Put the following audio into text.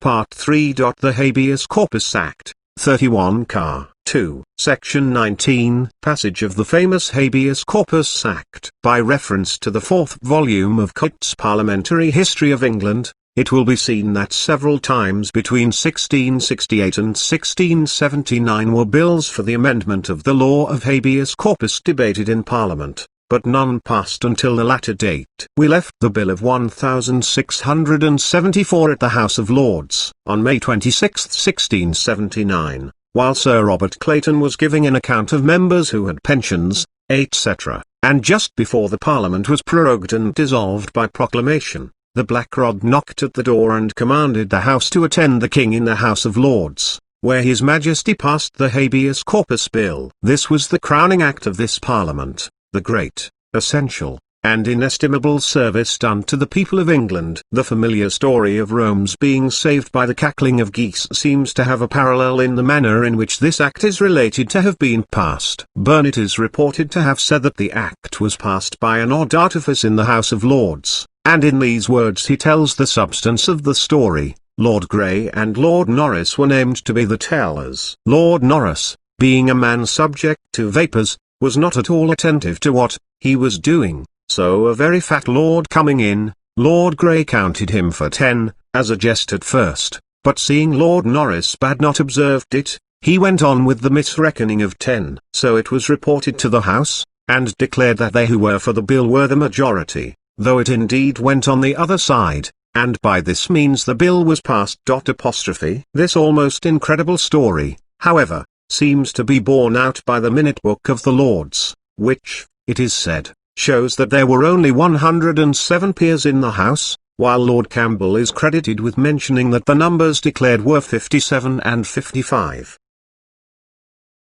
Part 3. The Habeas Corpus Act, 31 Car. 2, Section 19, passage of the famous Habeas Corpus Act. By reference to the fourth volume of Coates' Parliamentary History of England, it will be seen that several times between 1668 and 1679 were bills for the amendment of the law of habeas corpus debated in Parliament, but none passed until the latter date. We left the Bill of 1674 at the House of Lords, on May 26, 1679. While Sir Robert Clayton was giving an account of members who had pensions, etc., and just before the Parliament was prorogued and dissolved by proclamation, the Black Rod knocked at the door and commanded the House to attend the King in the House of Lords, where His Majesty passed the Habeas Corpus Bill. This was the crowning act of this Parliament, the great, essential, and inestimable service done to the people of England. The familiar story of Rome's being saved by the cackling of geese seems to have a parallel in the manner in which this act is related to have been passed. Burnet is reported to have said that the act was passed by an odd artifice in the House of Lords, and in these words he tells the substance of the story. Lord Grey and Lord Norris were named to be the tellers. Lord Norris, being a man subject to vapours, was not at all attentive to what he was doing. So a very fat lord coming in, Lord Grey counted him for 10, as a jest at first, but seeing Lord Norris had not observed it, he went on with the misreckoning of 10. So it was reported to the House, and declared that they who were for the bill were the majority, though it indeed went on the other side, and by this means the bill was passed. This almost incredible story, however, seems to be borne out by the Minute Book of the Lords, which, it is said, shows that there were only 107 peers in the House, while Lord Campbell is credited with mentioning that the numbers declared were 57 and 55.